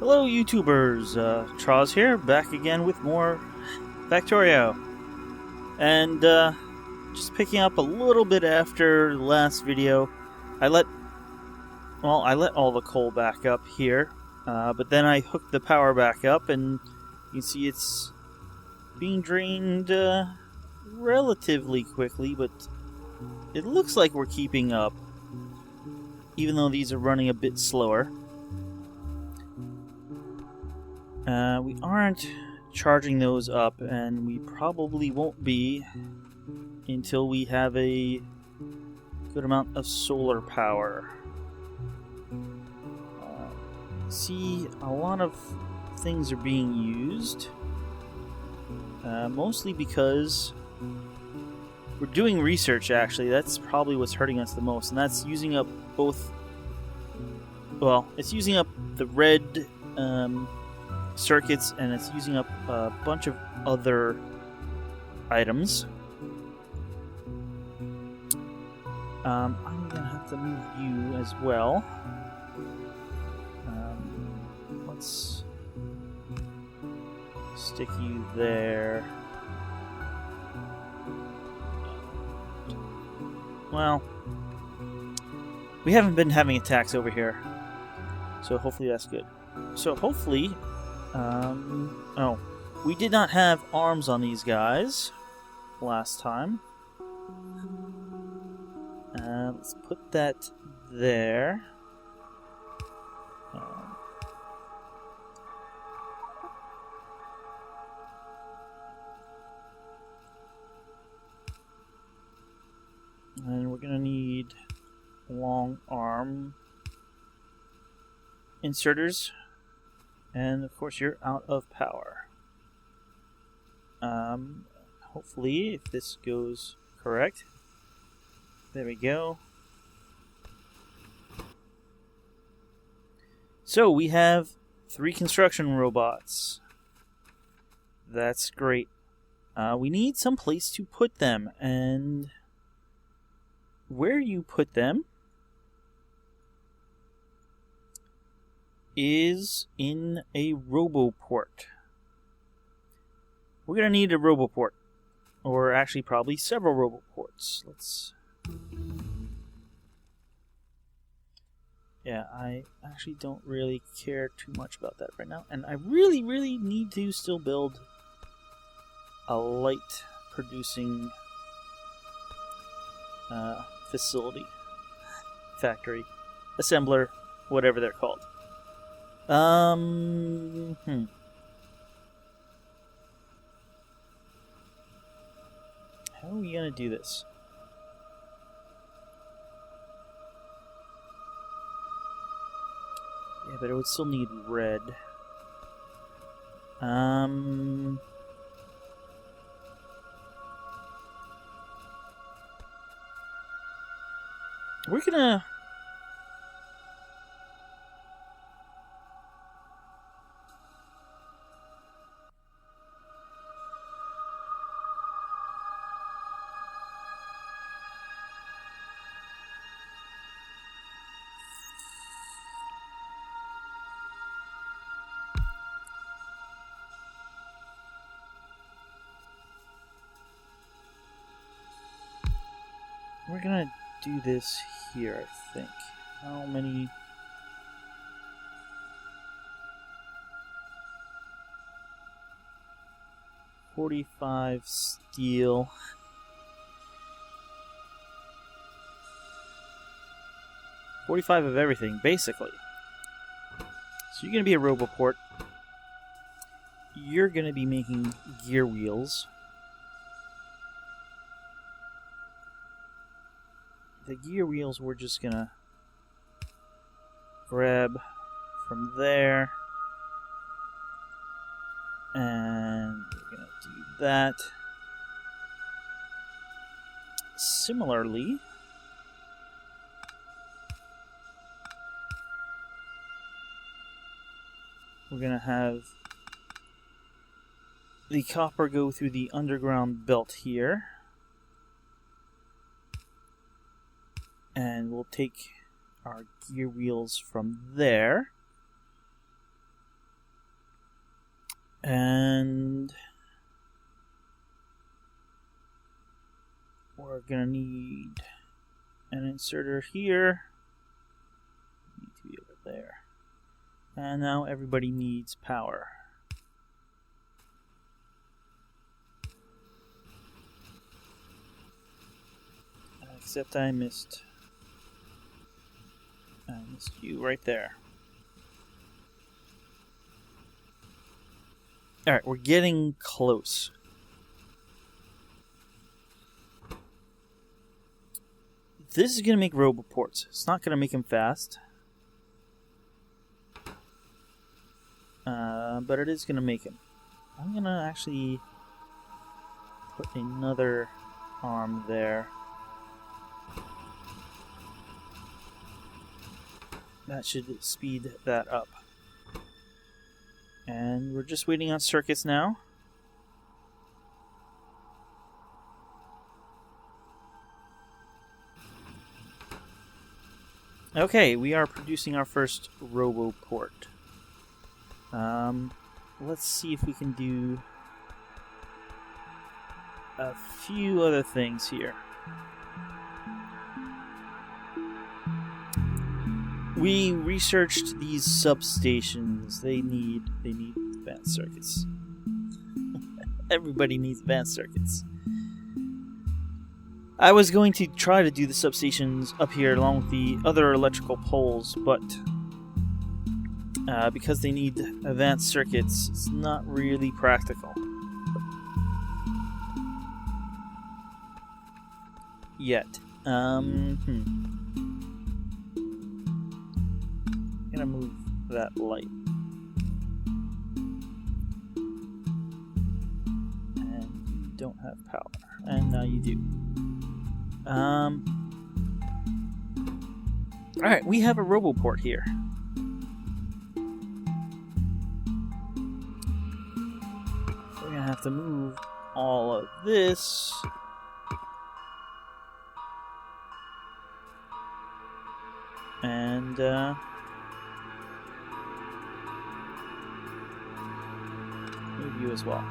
Hello YouTubers, Troz here, back again with more Factorio. And just picking up a little bit after the last video, I let all the coal back up here, but then I hooked the power back up and you can see it's being drained relatively quickly, but it looks like we're keeping up, even though these are running a bit slower. We aren't charging those up, and we probably won't be until we have a good amount of solar power. See, a lot of things are being used, mostly because we're doing research, actually. That's probably what's hurting us the most, and that's using up both... Well, it's using up the red... circuits, and it's using up a bunch of other items. I'm gonna have to move you as well. Let's stick you there. Well, we haven't been having attacks over here, so hopefully that's good. So hopefully oh, we did not have arms on these guys last time. Let's put that there. And we're gonna need long arm inserters. And of course you're out of power. Hopefully, if this goes correct. There we go. So we have 3 construction robots. That's great. We need some place to put them, and where you put them is in a roboport. We're going to need a roboport, or actually probably several roboports. Yeah, I actually don't really care too much about that right now, and I really need to still build a light producing facility, factory, assembler, whatever they're called. How are we gonna do this? Yeah, but it would still need red. We're gonna... We're gonna do this here, I think. How many... $45 steel. $45 of everything, basically. So you're gonna be a roboport. You're gonna be making gear wheels. The gear wheels we're just gonna grab from there, and we're gonna do that. Similarly, we're gonna have the copper go through the underground belt here. And we'll take our gear wheels from there And we're going to need an inserter here. Need to be over there. And now everybody needs power. Except I missed you right there. Alright, we're getting close. This is going to make roboports. It's not going to make them fast. But it is going to make them. I'm going to actually put another arm there. That should speed that up. And we're just waiting on circuits now. Okay, we are producing our first roboport. Let's see if we can do a few other things here. We researched these substations. They need advanced circuits. Everybody needs advanced circuits. I was going to try to do the substations up here along with the other electrical poles, but because they need advanced circuits, it's not really practical. Yet. I'm gonna move that light. And you don't have power. And now you do. Alright, we have a roboport here. We're gonna have to move all of this. And move you as well.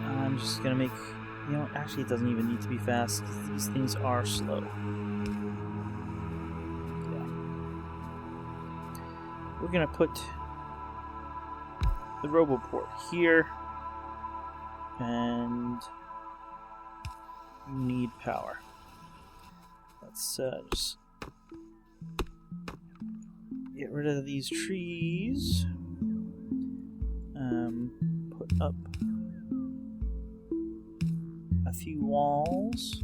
I'm just gonna make, you know, actually it doesn't even need to be fast. These things are slow. Yeah. We're gonna put the roboport here, and you need power. Let's just get rid of these trees. Put up a few walls.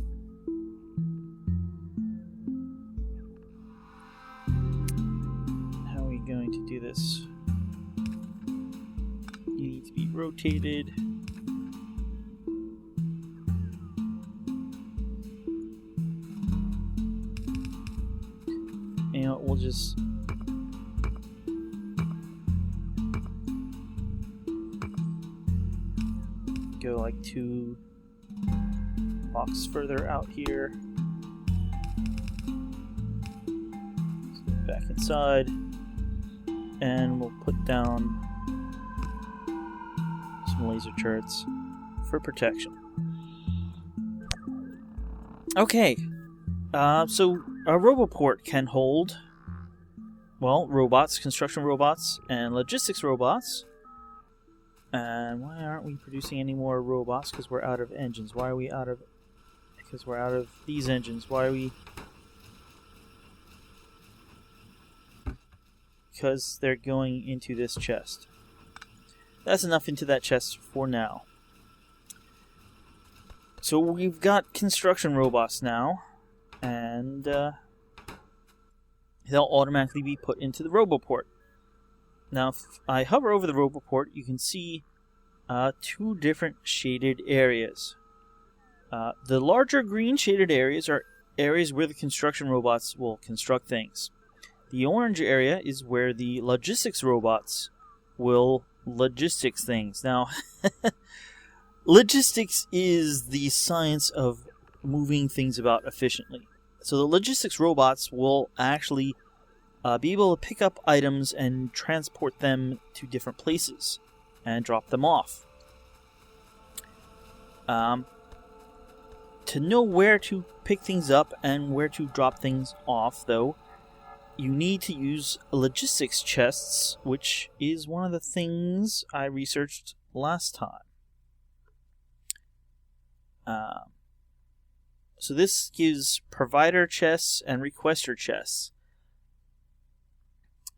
How are we going to do this? You need to be rotated. You know, we'll just go like 2 blocks further out here. So back inside, and we'll put down some laser turrets for protection. Okay, so a roboport can hold, well, robots, construction robots, and logistics robots. And why aren't we producing any more robots? Because we're out of engines. Why are we out of... Because we're out of these engines. Why are we... Because they're going into this chest. That's enough into that chest for now. So we've got construction robots now. And they'll automatically be put into the roboport. Now, if I hover over the roboport, you can see 2 different shaded areas. The larger green shaded areas are areas where the construction robots will construct things. The orange area is where the logistics robots will logistics things. Now, logistics is the science of moving things about efficiently. So the logistics robots will actually be able to pick up items and transport them to different places and drop them off. To know where to pick things up and where to drop things off, though, you need to use logistics chests, which is one of the things I researched last time. So this gives provider chests and requester chests.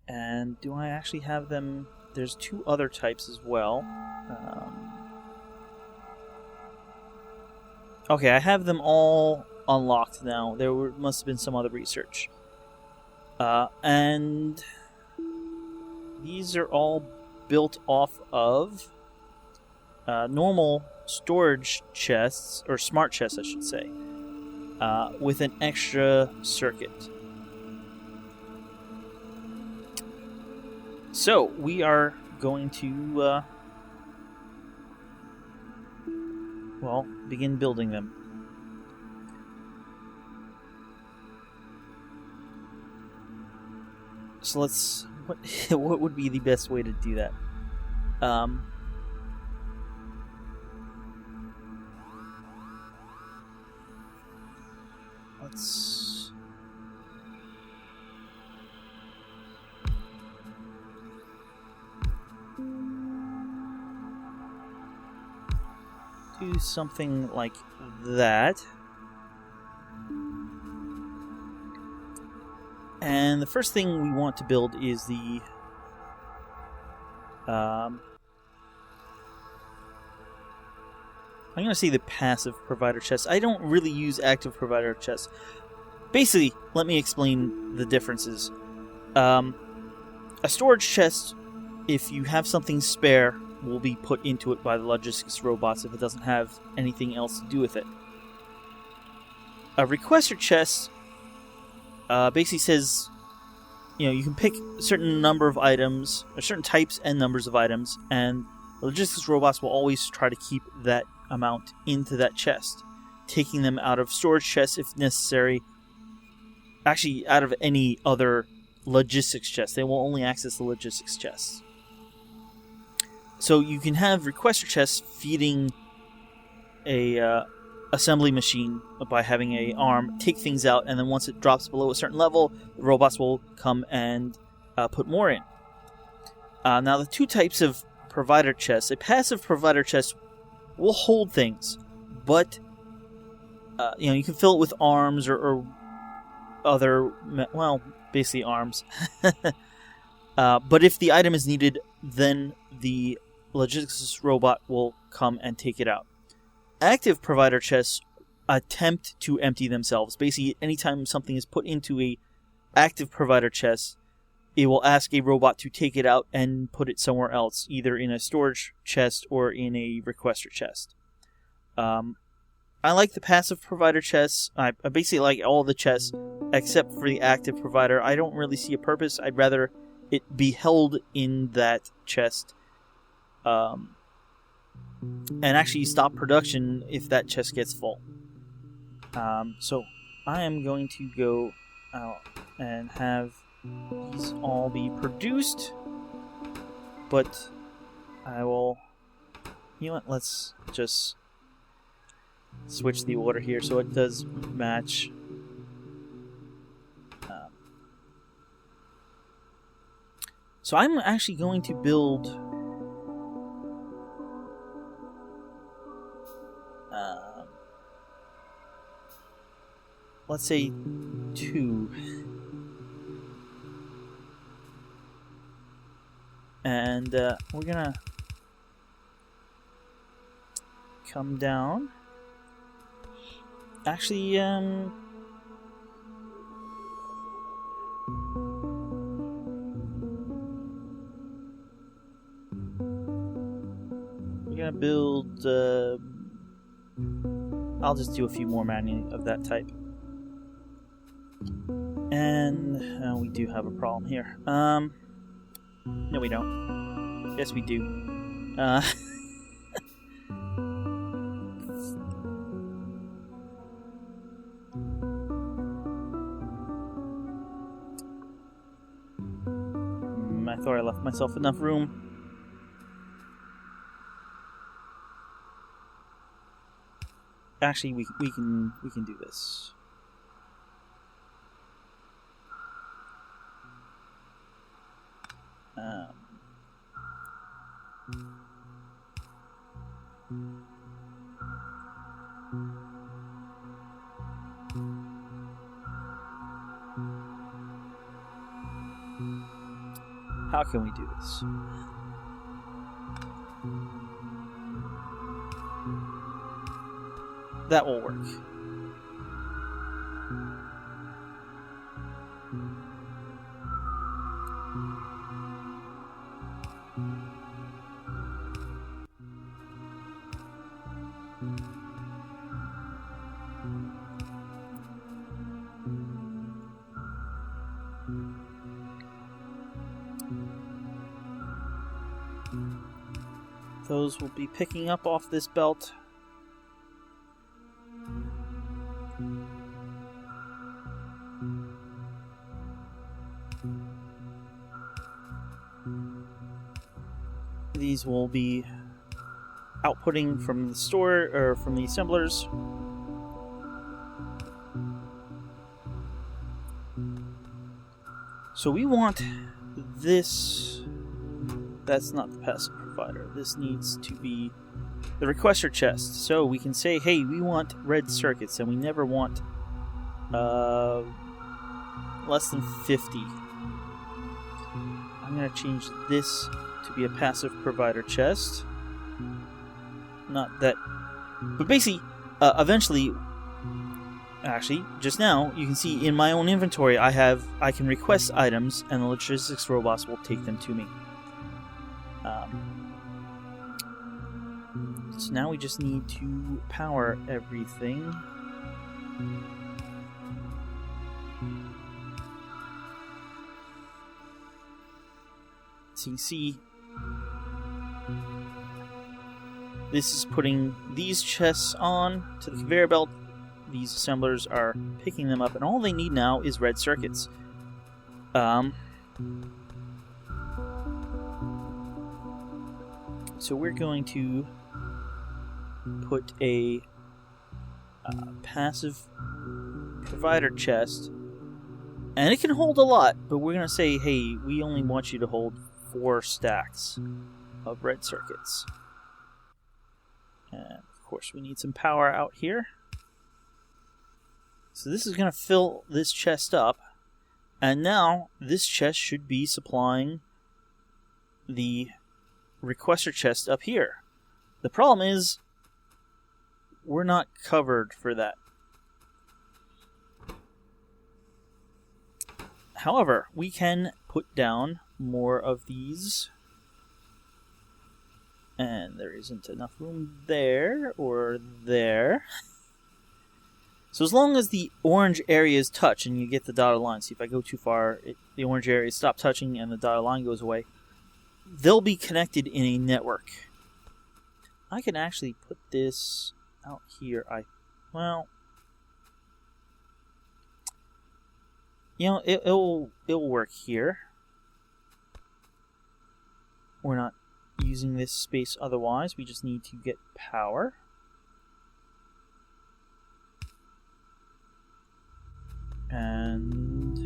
And do I actually have them? There's 2 other types as well. Okay, I have them all unlocked now. Must have been some other research. And these are all built off of normal storage chests, or smart chests, I should say, with an extra circuit. So, we are going to, begin building them. So what would be the best way to do that? Let's do something like that. And the first thing we want to build is the I'm going to say the passive provider chest. I don't really use active provider chests. Basically, let me explain the differences. A storage chest, if you have something spare, will be put into it by the logistics robots if it doesn't have anything else to do with it. A requester chest basically says, you can pick a certain number of items, or certain types and numbers of items, and the logistics robots will always try to keep that amount into that chest, taking them out of storage chests if necessary. Actually, out of any other logistics chest. They will only access the logistics chests. So you can have requester chests feeding a assembly machine by having an arm take things out, and then once it drops below a certain level, the robots will come and put more in. Now, the 2 types of provider chests. A passive provider chest will hold things, but you can fill it with arms or other, basically arms. But if the item is needed, then the logistics robot will come and take it out. Active provider chests attempt to empty themselves. Basically, anytime something is put into a active provider chest, it will ask a robot to take it out and put it somewhere else, either in a storage chest or in a requester chest. I like the passive provider chests. I basically like all the chests except for the active provider. I don't really see a purpose. I'd rather it be held in that chest and actually stop production if that chest gets full. So I am going to go out and have these all be produced, but I will, let's just switch the order here so it does match. So I'm actually going to build let's say 2. And we're gonna come down. Actually, we're gonna build. I'll just do a few more manually of that type. And we do have a problem here. No, we don't. Yes, we do. thought I left myself enough room. Actually, we can do this. How can we do this? That will work. Those will be picking up off this belt. These will be outputting from the store or from the assemblers. So we want this. That's not the passive provider. This needs to be the requester chest. So we can say, hey, we want red circuits, and we never want less than 50. I'm going to change this to be a passive provider chest. Not that... But basically, eventually... Actually, just now, you can see in my own inventory, I can request items, and the logistics robots will take them to me. So now we just need to power everything. So you can see this is putting these chests on to the conveyor belt. These assemblers are picking them up, and all they need now is red circuits. So we're going to put a passive provider chest, and it can hold a lot, but we're going to say, hey, we only want you to hold 4 stacks of red circuits. And of course we need some power out here. So this is going to fill this chest up, and now this chest should be supplying the requester chest up here. The problem is we're not covered for that. However, we can put down more of these, and there isn't enough room there or there. So as long as the orange areas touch and you get the dotted line, see if I go too far, the orange areas stop touching and the dotted line goes away, they'll be connected in a network. I can actually put this out here. Well, you know, it'll work here. We're not using this space otherwise. We just need to get power. And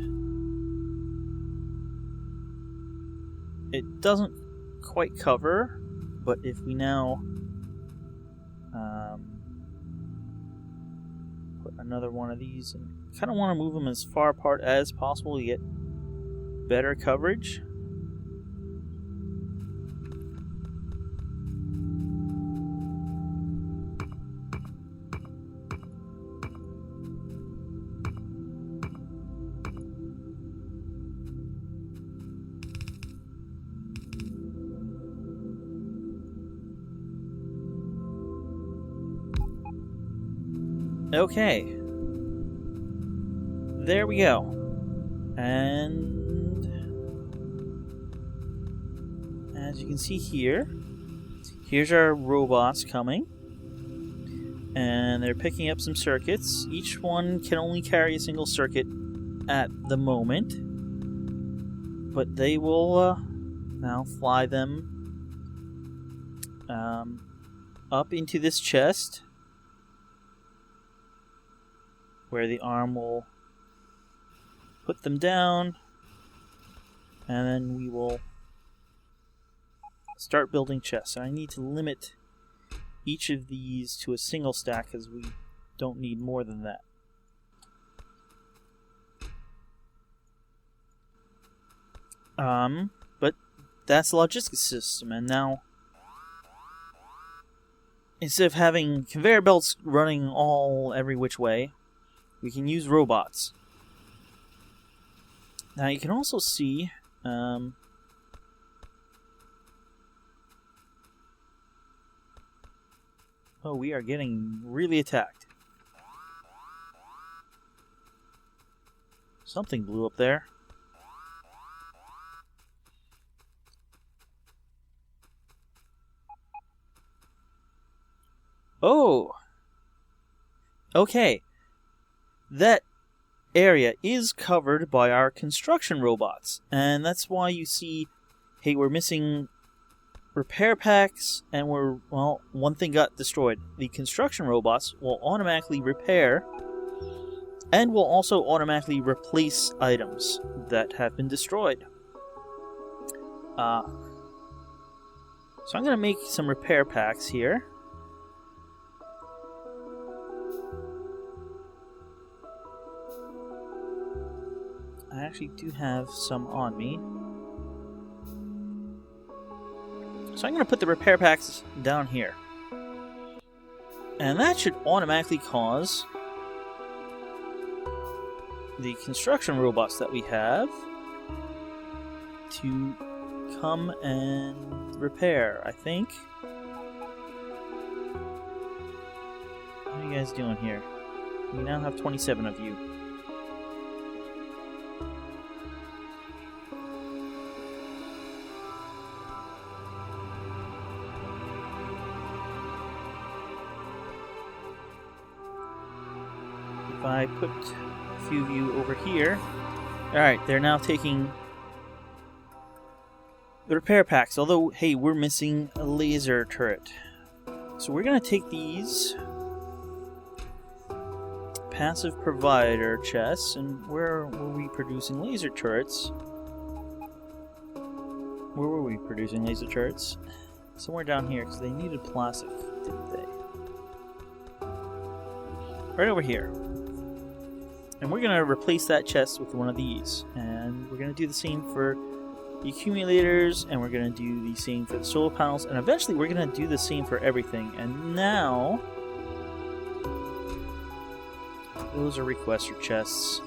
it doesn't quite cover, but if we now put another one of these, and kind of want to move them as far apart as possible to get better coverage. Okay, there we go, and as you can see here, here's our robots coming, and they're picking up some circuits. Each one can only carry a single circuit at the moment, but they will Now fly them up into this chest, where the arm will put them down, and then we will start building chests. And I need to limit each of these to a single stack, because we don't need more than that. But that's the logistics system, and now instead of having conveyor belts running every which way, we can use robots. Now you can also see oh, we are getting really attacked. Something blew up there. Oh! Okay. That area is covered by our construction robots. And that's why you see, hey, we're missing repair packs, and one thing got destroyed. The construction robots will automatically repair and will also automatically replace items that have been destroyed. So I'm going to make some repair packs here. I actually do have some on me. So I'm going to put the repair packs down here. And that should automatically cause the construction robots that we have to come and repair, I think. What are you guys doing here? We now have 27 of you. If I put a few of you over here... Alright, they're now taking the repair packs. Although, hey, we're missing a laser turret. So we're going to take these passive provider chests, and where were we producing laser turrets? Where were we producing laser turrets? Somewhere down here, because they needed plastic, didn't they? Right over here. And we're going to replace that chest with one of these. And we're going to do the same for the accumulators, and we're going to do the same for the solar panels, and eventually we're going to do the same for everything. And now... those are requester chests.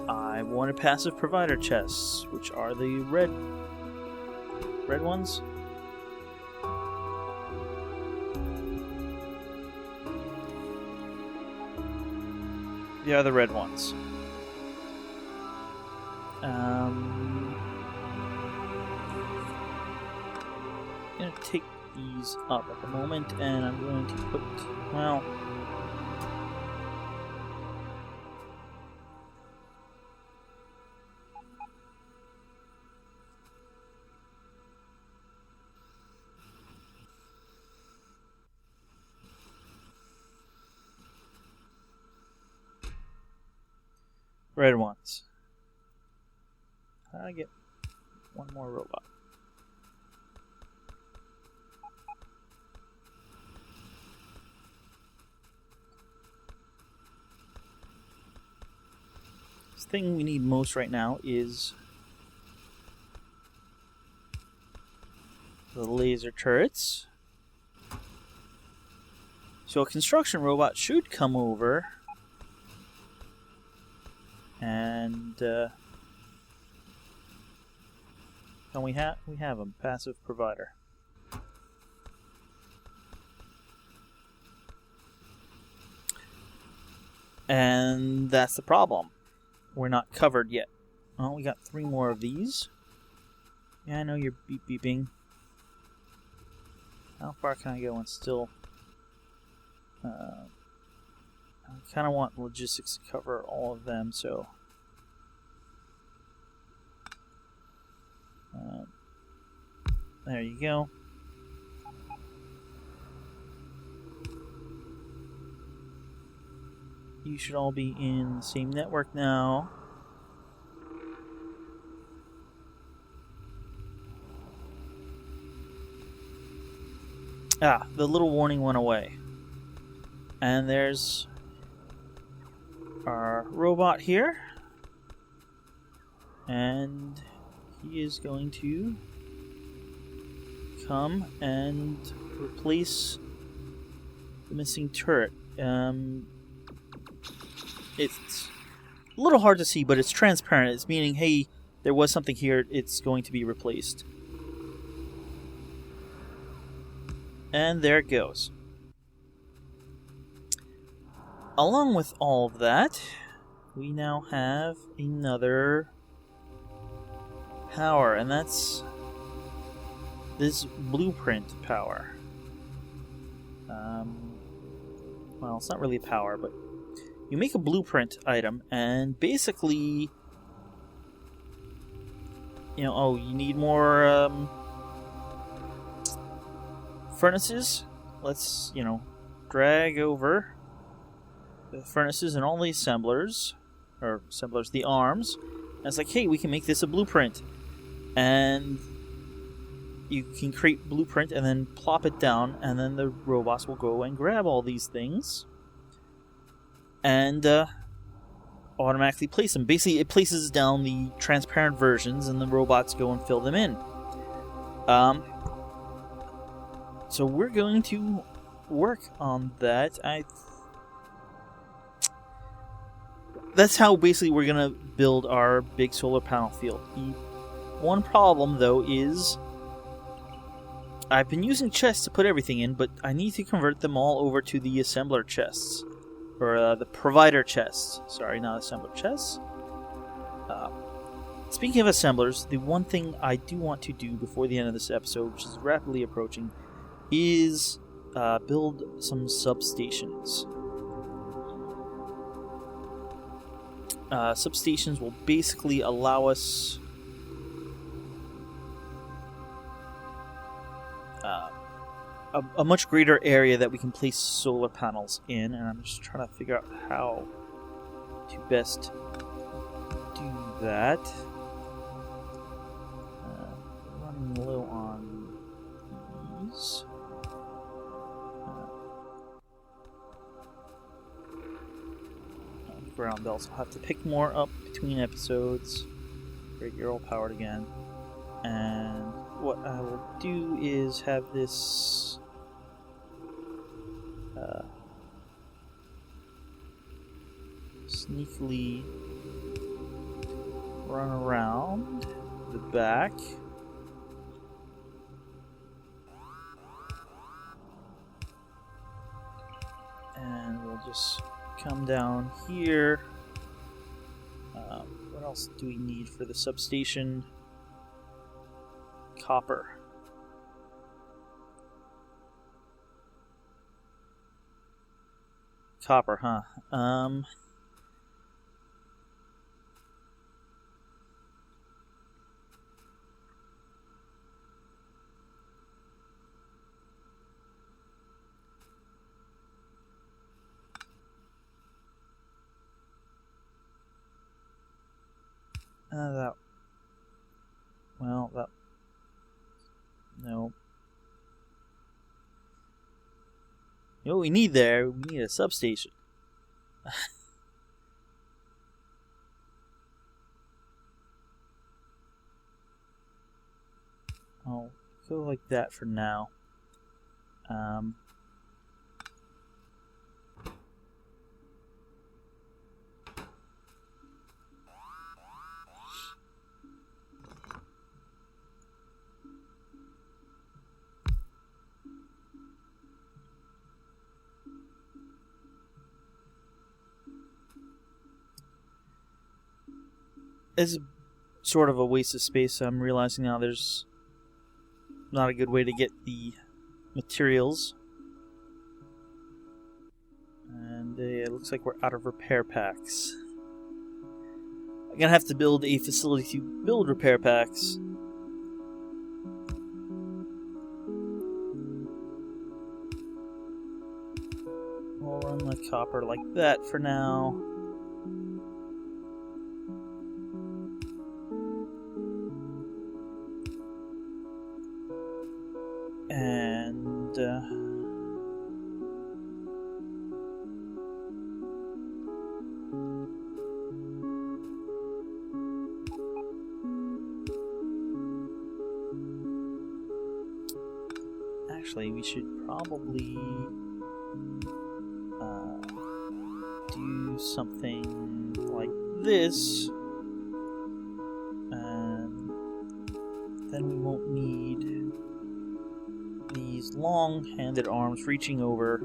I wanted passive provider chests, which are the red ones. Yeah, the red ones. I'm going to take these up at the moment, and I'm going to put, well... red ones. How do I get one more robot? This thing we need most right now is the laser turrets. So a construction robot should come over and we have a passive provider. And that's the problem. We're not covered yet. Oh, we got 3 more of these. Yeah, I know you're beeping. How far can I go and still... I kind of want logistics to cover all of them, so... There you go. You should all be in the same network now. Ah, the little warning went away. And there's our robot here. And he is going to come and replace the missing turret. It's a little hard to see, but it's transparent. It's meaning, hey, there was something here, it's going to be replaced. And there it goes. Along with all of that, we now have another power, and that's this blueprint power. Well, it's not really power, but you make a blueprint item, and basically, you know, oh, you need more furnaces. Let's, you know, drag over the furnaces and all the assemblers, the arms. And it's like, hey, we can make this a blueprint. And you can create blueprint and then plop it down, and then the robots will go and grab all these things and automatically place them. Basically, it places down the transparent versions, and the robots go and fill them in. So we're going to work on that. That's how basically we're going to build our big solar panel field. The one problem, though, is I've been using chests to put everything in, but I need to convert them all over to the assembler chests. Or the provider chests. Sorry, not assembler chests. Speaking of assemblers, the one thing I do want to do before the end of this episode, which is rapidly approaching, is build some substations. Substations will basically allow us a much greater area that we can place solar panels in, and I'm just trying to figure out how to best do that. Running low on these. Ground belts. I'll have to pick more up between episodes. Great, you're all powered again. And what I will do is have this sneakily run around the back. And we'll just come down here. What else do we need for the substation? Copper. Copper, huh? No. You know what we need there? We need a substation. I'll go like that for now. It's sort of a waste of space. I'm realizing now there's not a good way to get the materials. And it looks like we're out of repair packs. I'm gonna have to build a facility to build repair packs. run the copper like that for now. And actually, we should probably do something like this, and then we won't need these long-handed arms reaching over.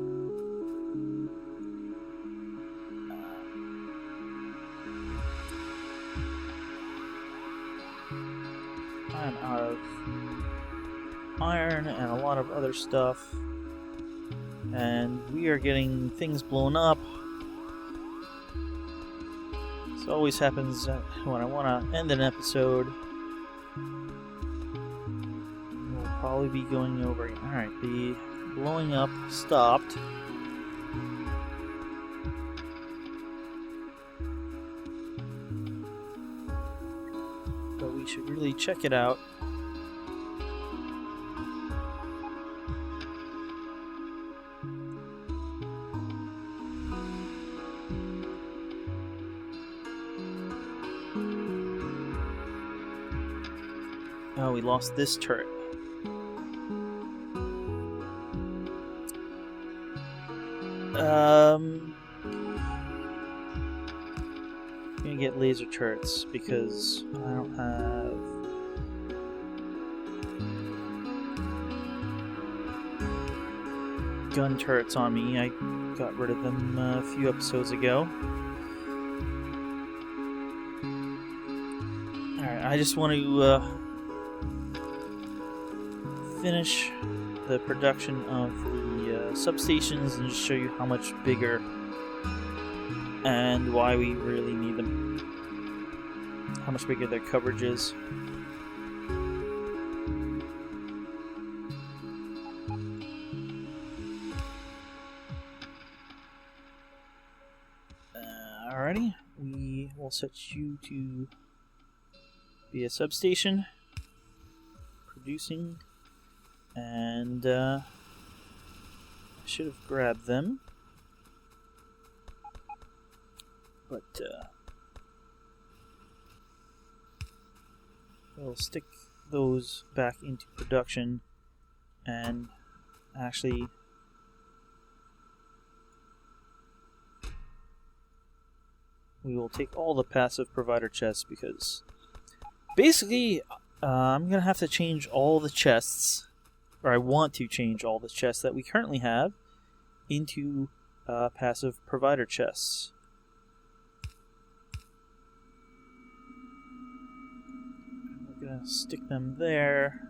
I'm out of iron and a lot of other stuff, and we are getting things blown up. This always happens when I want to end an episode. We'll probably be going over again. Alright, the blowing up stopped. But we should really check it out. Oh, we lost this turret. I'm gonna get laser turrets because I don't have gun turrets on me. I got rid of them a few episodes ago. Alright, I just want to finish the production of the substations and just show you how much bigger and why we really need them. How much bigger their coverage is. Alrighty, we will set you to be a substation producing. And I should have grabbed them, but we'll stick those back into production, and actually we will take all the passive provider chests, because basically I'm gonna have to change all the chests, or I want to change all the chests that we currently have into passive provider chests. We're going to stick them there.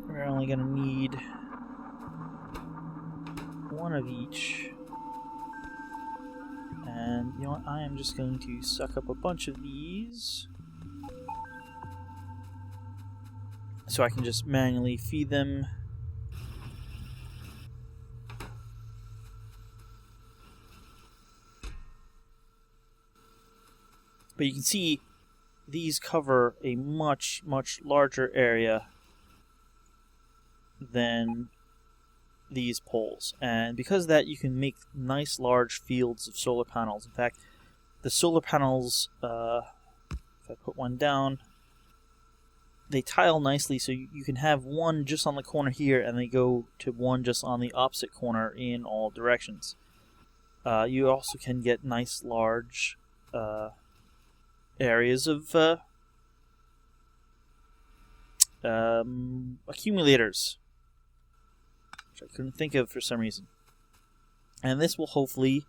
We're only going to need one of each. And you know what, I am just going to suck up a bunch of these so I can just manually feed them. But you can see these cover a much, much larger area than these poles, and because of that you can make nice large fields of solar panels. In fact, the solar panels, if I put one down, they tile nicely, so you can have one just on the corner here and they go to one just on the opposite corner in all directions. You also can get nice large areas of accumulators, I couldn't think of for some reason. And this will hopefully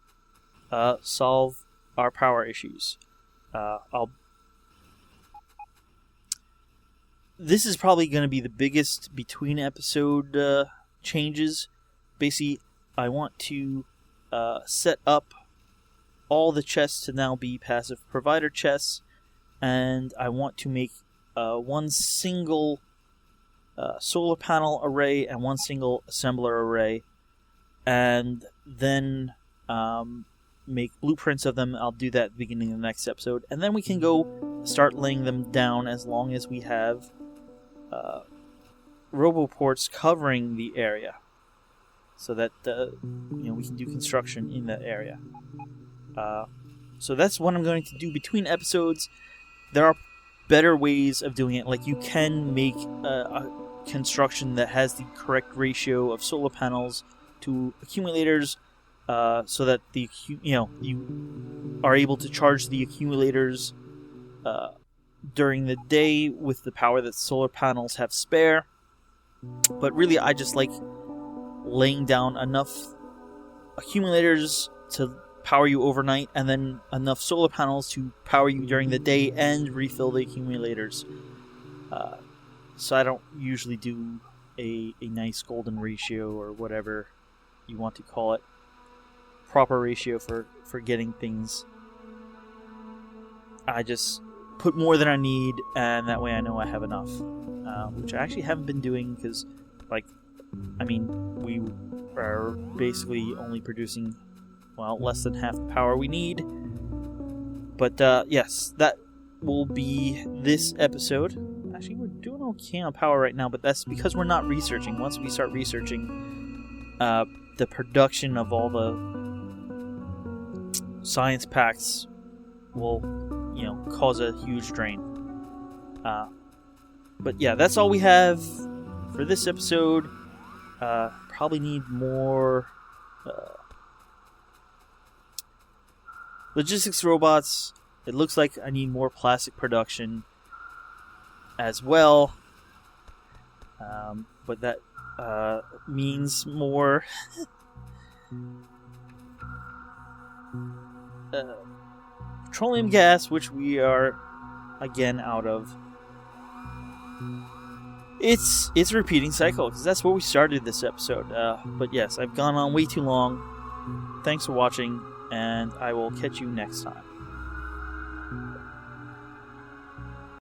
solve our power issues. This is probably going to be the biggest between episode changes. Basically, I want to set up all the chests to now be passive provider chests, and I want to make one single solar panel array and one single assembler array, and then make blueprints of them. I'll do that at the beginning of the next episode, and then we can go start laying them down as long as we have roboports covering the area, so that we can do construction in that area. So that's what I'm going to do between episodes. There are better ways of doing it. Like, you can make a construction that has the correct ratio of solar panels to accumulators, so that you are able to charge the accumulators during the day with the power that solar panels have spare. But really, I just like laying down enough accumulators to power you overnight, and then enough solar panels to power you during the day and refill the accumulators. So I don't usually do a nice golden ratio, or whatever you want to call it, proper ratio for getting things. I just put more than I need, and that way I know I have enough. Which I actually haven't been doing, because, we are basically only producing, less than half the power we need. But, yes, that will be this episode. Actually, we're doing okay on power right now, but that's because we're not researching. Once we start researching, the production of all the science packs will, cause a huge drain. But yeah, that's all we have for this episode. Probably need more logistics robots. It looks like I need more plastic production as well. But that means more petroleum gas, which we are again out of. It's a repeating cycle, because that's where we started this episode. But yes, I've gone on way too long. Thanks for watching, and I will catch you next time.